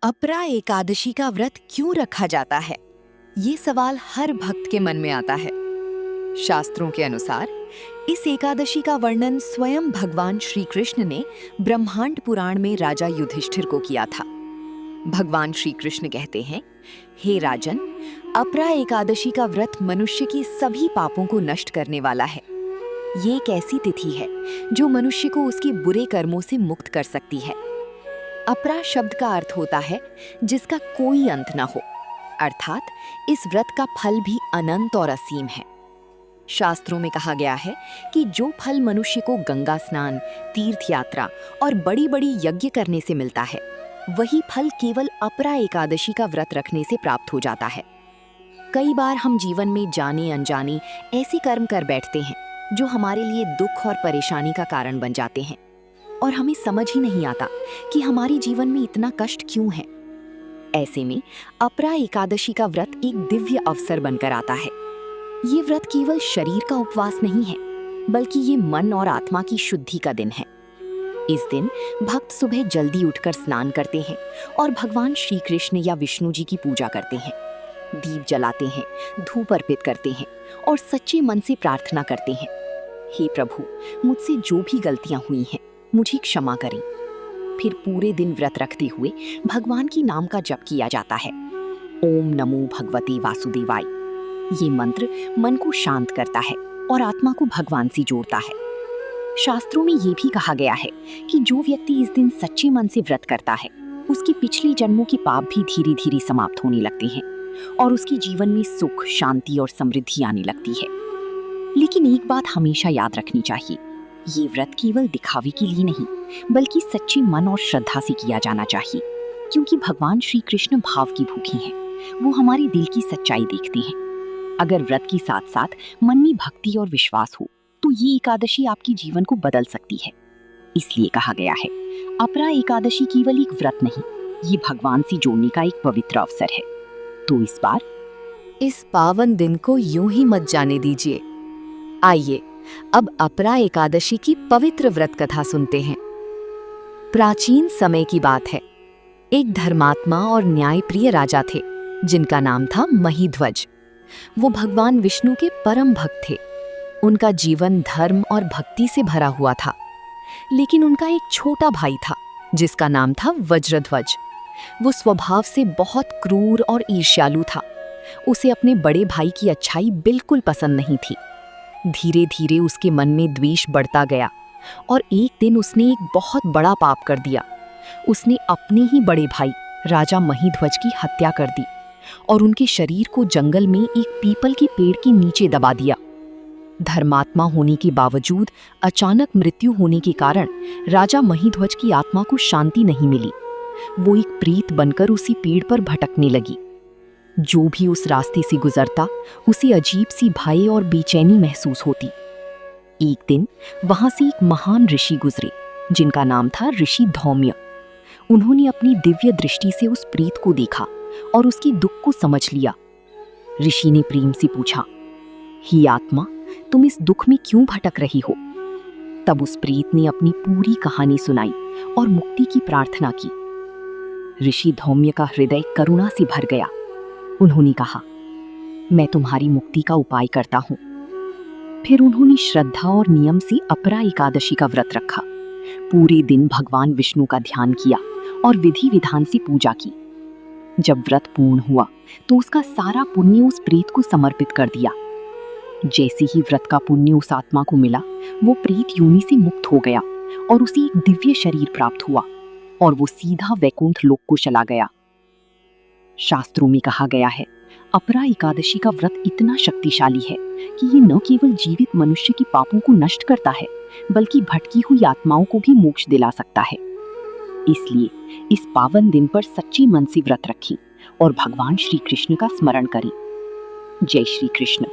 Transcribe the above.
अपरा एकादशी का व्रत क्यों रखा जाता है? ये सवाल हर भक्त के मन में आता है। शास्त्रों के अनुसार इस एकादशी का वर्णन स्वयं भगवान श्री कृष्ण ने ब्रह्मांड पुराण में राजा युधिष्ठिर को किया था। भगवान श्री कृष्ण कहते हैं, हे राजन, अपरा एकादशी का व्रत मनुष्य की सभी पापों को नष्ट करने वाला है। ये एक ऐसी तिथि है जो मनुष्य को उसके बुरे कर्मों से मुक्त कर सकती है। अपरा शब्द का अर्थ होता है जिसका कोई अंत न हो, अर्थात इस व्रत का फल भी अनंत और असीम है। शास्त्रों में कहा गया है कि जो फल मनुष्य को गंगा स्नान, तीर्थ यात्रा और बड़ी बड़ी यज्ञ करने से मिलता है, वही फल केवल अपरा एकादशी का व्रत रखने से प्राप्त हो जाता है। कई बार हम जीवन में जाने अनजाने ऐसे कर्म कर बैठते हैं जो हमारे लिए दुख और परेशानी का कारण बन जाते हैं, और हमें समझ ही नहीं आता कि हमारे जीवन में इतना कष्ट क्यों है। ऐसे में अपरा एकादशी का व्रत एक दिव्य अवसर बनकर आता है। ये व्रत केवल शरीर का उपवास नहीं है, बल्कि ये मन और आत्मा की शुद्धि का दिन है। इस दिन भक्त सुबह जल्दी उठकर स्नान करते हैं और भगवान श्री कृष्ण या विष्णु जी की पूजा करते हैं। दीप जलाते हैं, धूप अर्पित करते हैं और सच्चे मन से प्रार्थना करते हैं, हे प्रभु, मुझसे जो भी गलतियां हुई हैं मुझे क्षमा करें। फिर पूरे दिन व्रत रखते हुए भगवान की नाम का जप किया जाता है। ओम नमो भगवते वासुदेवाय। ये मंत्र मन को शांत करता है और आत्मा को भगवान से जोड़ता है। शास्त्रों में ये भी कहा गया है कि जो व्यक्ति इस दिन सच्चे मन से व्रत करता है, उसके पिछले जन्मों के पाप भी धीरे धीरे समाप्त होने लगते हैं और उसके जीवन में सुख, शांति और समृद्धि आने लगती है। लेकिन एक बात हमेशा याद रखनी चाहिए, ये व्रत केवल दिखावे के लिए नहीं, बल्कि सच्चे मन और श्रद्धा से किया जाना चाहिए, क्योंकि भगवान श्री कृष्ण भाव की भूखे हैं। वो हमारे दिल की सच्चाई देखते हैं। अगर व्रत के साथ साथ मन में भक्ति और विश्वास हो, तो ये एकादशी आपके जीवन को बदल सकती है। इसलिए कहा गया है, अपरा एकादशी केवल एक व्रत नहीं, ये भगवान से जोड़ने का एक पवित्र अवसर है। तो इस बार इस पावन दिन को यूं ही मत जाने दीजिए। आइए अब अपरा एकादशी की पवित्र व्रत कथा सुनते हैं। प्राचीन समय की बात है। एक धर्मात्मा और न्यायप्रिय राजा थे जिनका नाम था महिध्वज। वो भगवान विष्णु के परम भक्त थे। उनका जीवन धर्म और भक्ति से भरा हुआ था। लेकिन उनका एक छोटा भाई था जिसका नाम था वज्रध्वज। वो स्वभाव से बहुत क्रूर और ईर्ष्यालु था। उसे अपने बड़े भाई की अच्छाई बिल्कुल पसंद नहीं थी। धीरे धीरे उसके मन में द्वेष बढ़ता गया और एक दिन उसने एक बहुत बड़ा पाप कर दिया। उसने अपने ही बड़े भाई राजा महिध्वज की हत्या कर दी और उनके शरीर को जंगल में एक पीपल के पेड़ के नीचे दबा दिया। धर्मात्मा होने के बावजूद अचानक मृत्यु होने के कारण राजा महिध्वज की आत्मा को शांति नहीं मिली। वो एक प्रेत बनकर उसी पेड़ पर भटकने लगी। जो भी उस रास्ते से गुजरता, उसे अजीब सी भय और बेचैनी महसूस होती। एक दिन वहां से एक महान ऋषि गुजरे जिनका नाम था ऋषि धौम्य। उन्होंने अपनी दिव्य दृष्टि से उस प्रेत को देखा और उसके दुख को समझ लिया। ऋषि ने प्रेम से पूछा, हे आत्मा, तुम इस दुख में क्यों भटक रही हो? तब उस प्रेत ने अपनी पूरी कहानी सुनाई और मुक्ति की प्रार्थना की। ऋषि धौम्य का हृदय करुणा से भर गया। उन्होंने कहा, मैं तुम्हारी मुक्ति का उपाय करता हूं। फिर उन्होंने श्रद्धा और नियम से अपरा एकादशी का व्रत रखा। पूरे दिन भगवान विष्णु का ध्यान किया और विधि विधान से पूजा की। जब व्रत पूर्ण हुआ तो उसका सारा पुण्य उस प्रेत को समर्पित कर दिया। जैसे ही व्रत का पुण्य उस आत्मा को मिला, वो प्रेत योनि से मुक्त हो गया और उसे एक दिव्य शरीर प्राप्त हुआ और वो सीधा वैकुंठ लोक को चला गया। शास्त्रों में कहा गया है, अपरा एकादशी का व्रत इतना शक्तिशाली है कि ये न केवल जीवित मनुष्य के पापों को नष्ट करता है, बल्कि भटकी हुई आत्माओं को भी मोक्ष दिला सकता है। इसलिए इस पावन दिन पर सच्चे मन से व्रत रखें और भगवान श्री कृष्ण का स्मरण करें। जय श्री कृष्ण।